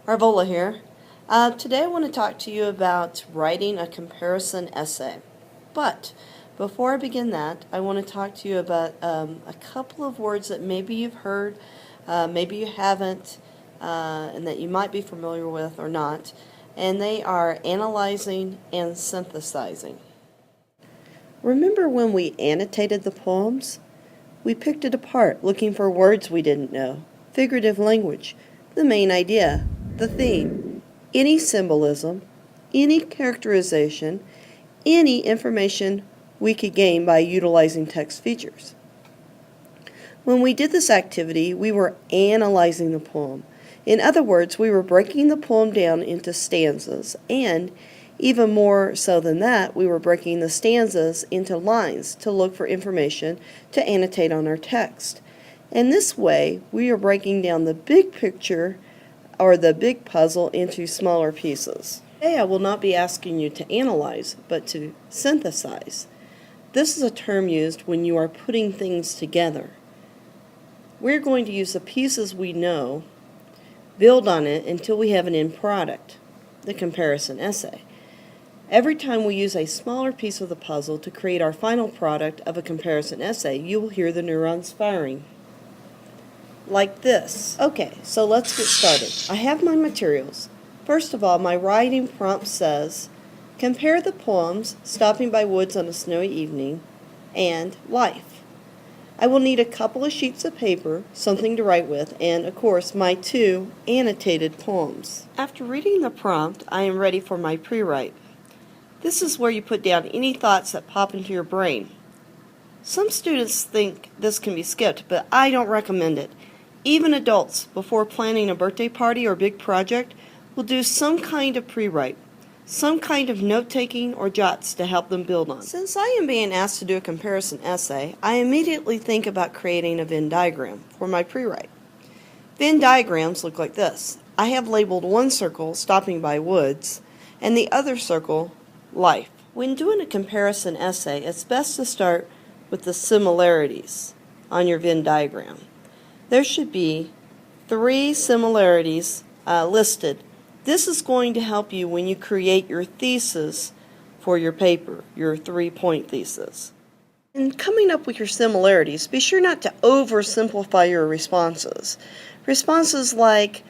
Arvola here. Today I want to talk to you about writing a comparison essay. But before I begin that, I want to talk to you about a couple of words that maybe you've heard, maybe you haven't, and that you might be familiar with or not. And they are analyzing and synthesizing. Remember when we annotated the poems? We picked it apart, looking for words we didn't know, figurative language, the main idea, the theme, any symbolism, any characterization, any information we could gain by utilizing text features. When we did this activity, we were analyzing the poem. In other words, we were breaking the poem down into stanzas, and even more so than that, we were breaking the stanzas into lines to look for information to annotate on our text. In this way, we are breaking down the big picture or the big puzzle into smaller pieces. Today I will not be asking you to analyze, but to synthesize. This is a term used when you are putting things together. We're going to use the pieces we know, build on it until we have an end product, the comparison essay. Every time we use a smaller piece of the puzzle to create our final product of a comparison essay, you will hear the neurons firing. Like this. Okay, so let's get started. I have my materials. First of all, my writing prompt says, compare the poems Stopping by Woods on a Snowy Evening and Life. I will need a couple of sheets of paper, something to write with, and of course my 2 annotated poems. After reading the prompt, I am ready for my pre-write. This is where you put down any thoughts that pop into your brain. Some students think this can be skipped, but I don't recommend it. Even adults, before planning a birthday party or big project, will do some kind of pre-write, some kind of note-taking or jots to help them build on. Since I am being asked to do a comparison essay, I immediately think about creating a Venn diagram for my pre-write. Venn diagrams look like this. I have labeled one circle, Stopping by Woods, and the other circle, Life. When doing a comparison essay, it's best to start with the similarities on your Venn diagram. There should be 3 similarities listed. This is going to help you when you create your thesis for your paper, your 3-point thesis. In coming up with your similarities, be sure not to oversimplify your responses. Responses like,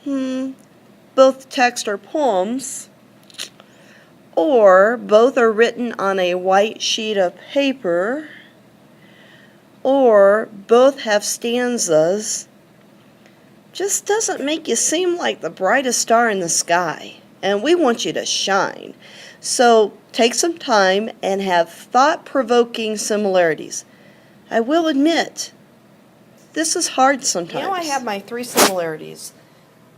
both text or poems, or both are written on a white sheet of paper, or both have stanzas, just doesn't make you seem like the brightest star in the sky. And we want you to shine. So take some time and have thought-provoking similarities. I will admit, this is hard sometimes. Now I have my 3 similarities.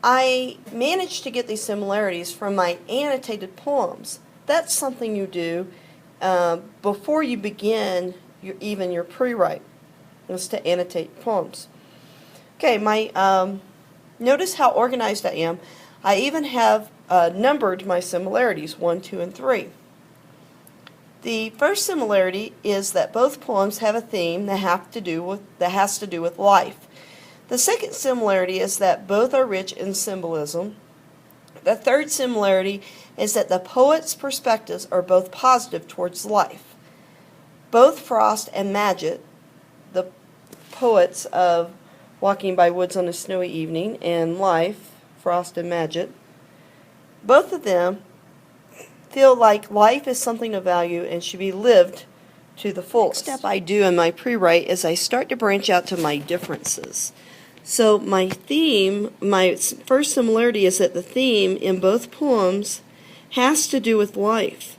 I managed to get these similarities from my annotated poems. That's something you do before you begin your pre-write, is to annotate poems. Okay, notice how organized I am. I even have numbered my similarities, 1, 2, and 3. The first similarity is that both poems have a theme that has to do with life. The second similarity is that both are rich in symbolism. The third similarity is that the poet's perspectives are both positive towards life. Both Frost and Madgett, the poets of Walking by Woods on a Snowy Evening and Life, Frost and Madgett, both of them feel like life is something of value and should be lived to the fullest. The next step I do in my pre-write is I start to branch out to my differences. So my theme, my first similarity is that the theme in both poems has to do with life.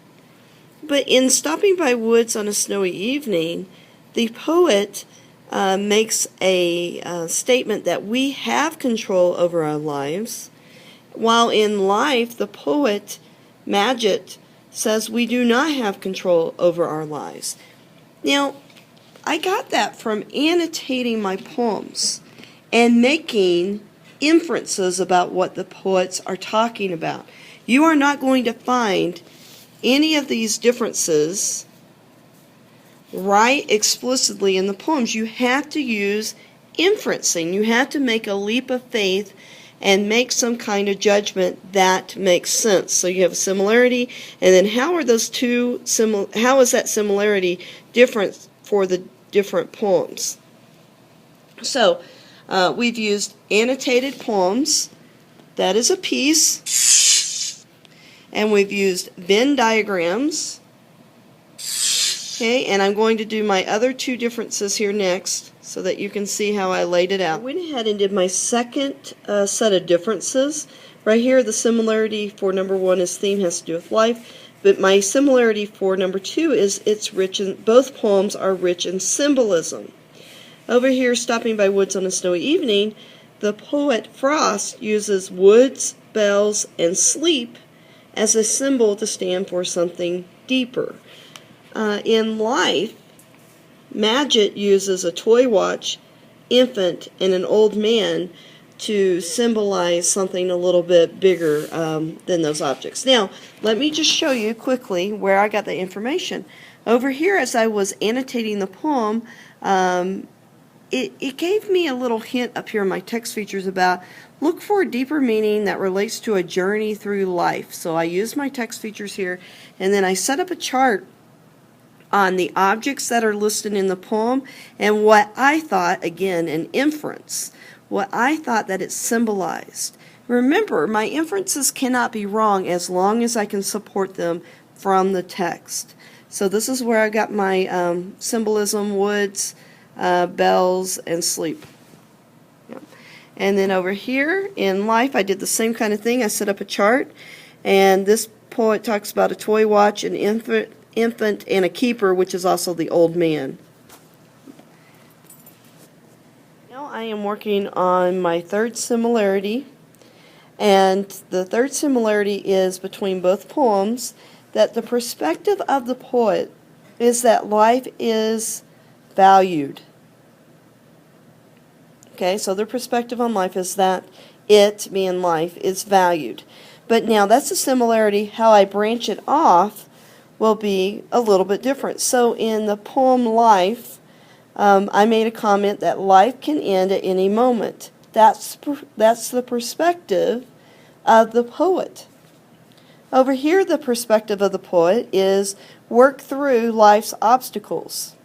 But in Stopping by Woods on a Snowy Evening, the poet makes a statement that we have control over our lives, while in Life, the poet, Madgett, says we do not have control over our lives. Now, I got that from annotating my poems and making inferences about what the poets are talking about. You are not going to find any of these differences right explicitly in the poems. You have to use inferencing. You have to make a leap of faith and make some kind of judgment that makes sense. So you have a similarity, and then how are those two how is that similarity different for the different poems? So we've used annotated poems. That is a piece. And we've used Venn diagrams. Okay, and I'm going to do my other two differences here next so that you can see how I laid it out. I went ahead and did my second set of differences. Right here, the similarity for number 1 is theme has to do with life, but my similarity for number 2 is it's rich in, both poems are rich in symbolism. Over here, Stopping by Woods on a Snowy Evening, the poet Frost uses woods, bells, and sleep as a symbol to stand for something deeper. In Life, Madgett uses a toy watch, infant, and an old man to symbolize something a little bit bigger than those objects. Now, let me just show you quickly where I got the information. Over here, as I was annotating the poem, it gave me a little hint up here in my text features about look for a deeper meaning that relates to a journey through life. So I used my text features here, and then I set up a chart on the objects that are listed in the poem and what I thought, again, an inference, what I thought that it symbolized. Remember, my inferences cannot be wrong as long as I can support them from the text. So this is where I got my symbolism, woods, bells, and sleep. Yeah. And then over here in Life, I did the same kind of thing. I set up a chart, and this poet talks about a toy watch, an infant, and a keeper, which is also the old man. Now I am working on my third similarity, and the third similarity is between both poems, that the perspective of the poet is that life is valued. Okay, so their perspective on life is that it, being life, is valued. But now that's a similarity. How I branch it off will be a little bit different. So in the poem Life, I made a comment that life can end at any moment. That's the perspective of the poet. Over here, the perspective of the poet is work through life's obstacles.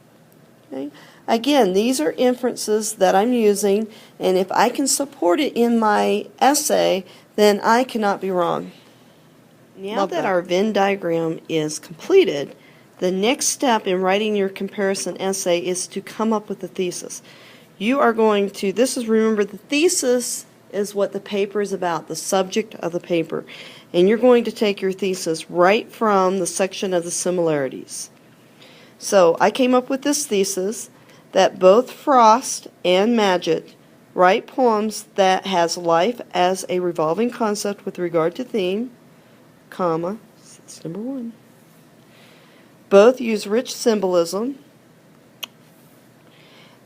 Okay? Again, these are inferences that I'm using, and if I can support it in my essay, then I cannot be wrong. Now that our Venn diagram is completed, the next step in writing your comparison essay is to come up with a thesis. You are going to, remember, the thesis is what the paper is about, the subject of the paper. And you're going to take your thesis right from the section of the similarities. So I came up with this thesis that both Frost and Madgett write poems that has life as a revolving concept with regard to theme, comma, that's number 1. Both use rich symbolism,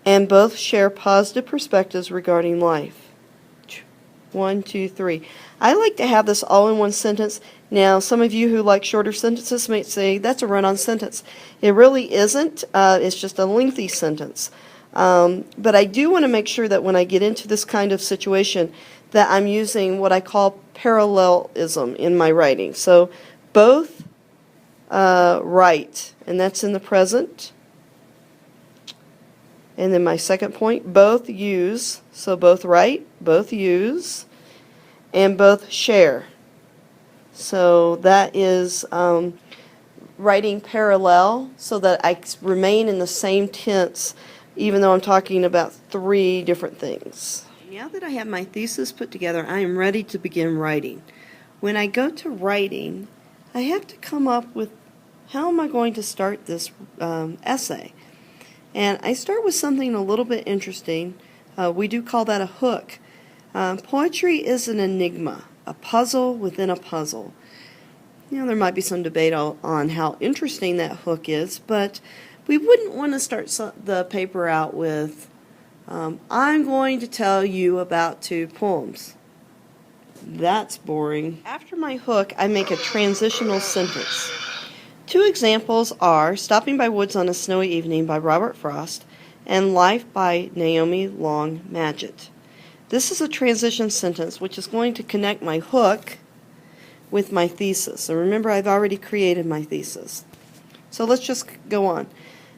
and both share positive perspectives regarding life. 1, 2, 3. I like to have this all in one sentence. Now, some of you who like shorter sentences might say that's a run-on sentence. It really isn't. It's just a lengthy sentence. But I do want to make sure that when I get into this kind of situation that I'm using what I call parallelism in my writing. So both write, and that's in the present. And then my second point, both use, so both write, both use, and both share. So that is writing parallel so that I remain in the same tense even though I'm talking about 3 different things. Now that I have my thesis put together, I am ready to begin writing. When I go to writing, I have to come up with how am I going to start this essay. And I start with something a little bit interesting. We do call that a hook. Poetry is an enigma, a puzzle within a puzzle. You know, there might be some debate on how interesting that hook is, but we wouldn't want to start the paper out with, I'm going to tell you about 2 poems. That's boring. After my hook, I make a transitional sentence. 2 examples are Stopping by Woods on a Snowy Evening by Robert Frost and Life by Naomi Long Madgett. This is a transition sentence which is going to connect my hook with my thesis. So remember, I've already created my thesis. So let's just go on.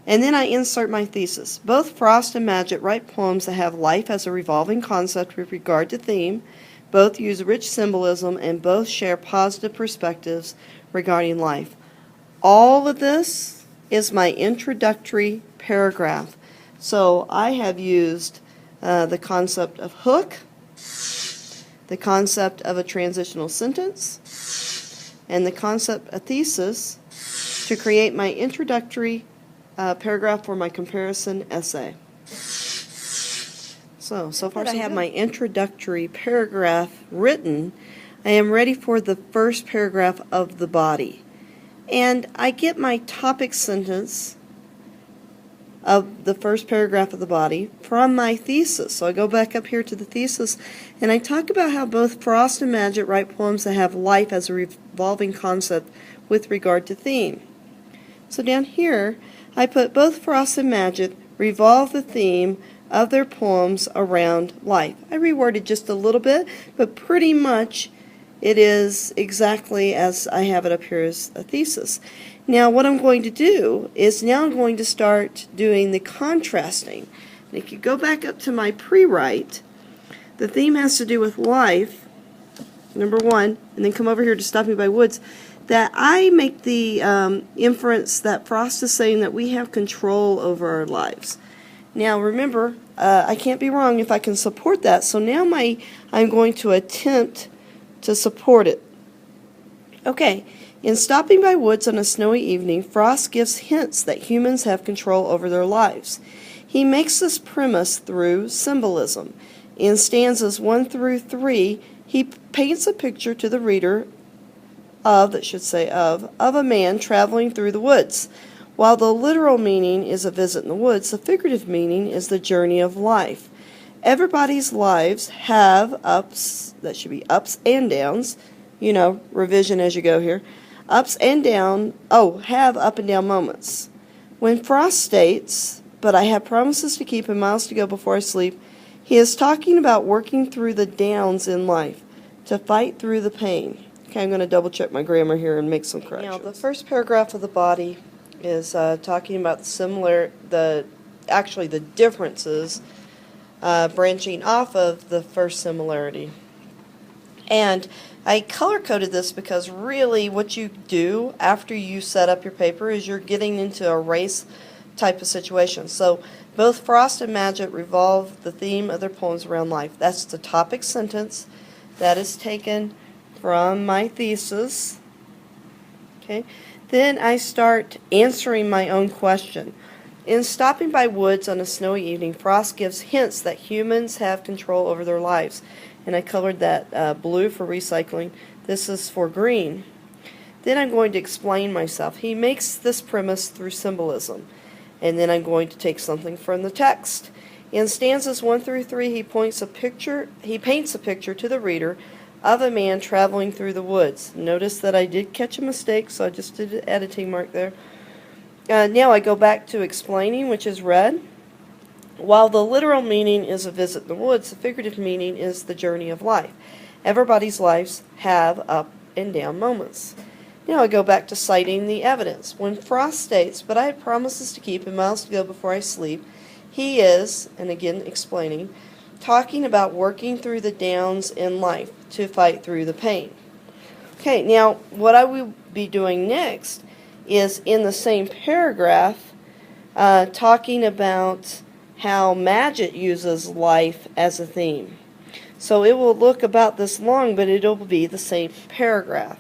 And then I insert my thesis. Both Frost and Madgett write poems that have life as a revolving concept with regard to theme. Both use rich symbolism and both share positive perspectives regarding life. All of this is my introductory paragraph. So I have used the concept of hook, the concept of a transitional sentence, and the concept of thesis to create my introductory paragraph for my comparison essay. So far I have my introductory paragraph written. I am ready for the first paragraph of the body. And I get my topic sentence of the first paragraph of the body from my thesis. So I go back up here to the thesis, and I talk about how both Frost and Madgett write poems that have life as a revolving concept with regard to theme. So down here, I put both Frost and Madgett revolve the theme of their poems around life. I reworded just a little bit, but pretty much it is exactly as I have it up here as a thesis. Now what I'm going to do is now I'm going to start doing the contrasting. And if you go back up to my pre-write, the theme has to do with life, number one, and then come over here to Stopping by Woods, that I make the inference that Frost is saying that we have control over our lives. Now remember, I can't be wrong if I can support that, so now I'm going to attempt to support it. Okay, in Stopping by Woods on a Snowy Evening, Frost gives hints that humans have control over their lives. He makes this premise through symbolism. In stanzas 1 through 3, he paints a picture to the reader of a man traveling through the woods. While the literal meaning is a visit in the woods, the figurative meaning is the journey of life. Everybody's lives have ups, that should be ups and downs, revision as you go here, ups and down, have up and down moments. When Frost states, "But I have promises to keep and miles to go before I sleep," he is talking about working through the downs in life, to fight through the pain. Okay, I'm going to double check my grammar here and make some corrections. Now, the first paragraph of the body is talking about the differences branching off of the first similarity. And I color-coded this because really what you do after you set up your paper is you're getting into a race type of situation. So both Frost and Madgett revolve the theme of their poems around life. That's the topic sentence that is taken from my thesis. Okay. Then I start answering my own question. In Stopping by Woods on a Snowy Evening, Frost gives hints that humans have control over their lives. And I colored that blue for recycling. This is for green. Then I'm going to explain myself. He makes this premise through symbolism. And then I'm going to take something from the text. In stanzas 1 through 3, he paints a picture to the reader of a man traveling through the woods. Notice that I did catch a mistake, so I just did an editing mark there. Now I go back to explaining, which is red. While the literal meaning is a visit in the woods, the figurative meaning is the journey of life. Everybody's lives have up and down moments. Now I go back to citing the evidence. When Frost states, "But I have promises to keep and miles to go before I sleep," he is, and again explaining, talking about working through the downs in life to fight through the pain. Okay, now what I will be doing next is in the same paragraph talking about how Madgett uses life as a theme. So it will look about this long, but it will be the same paragraph.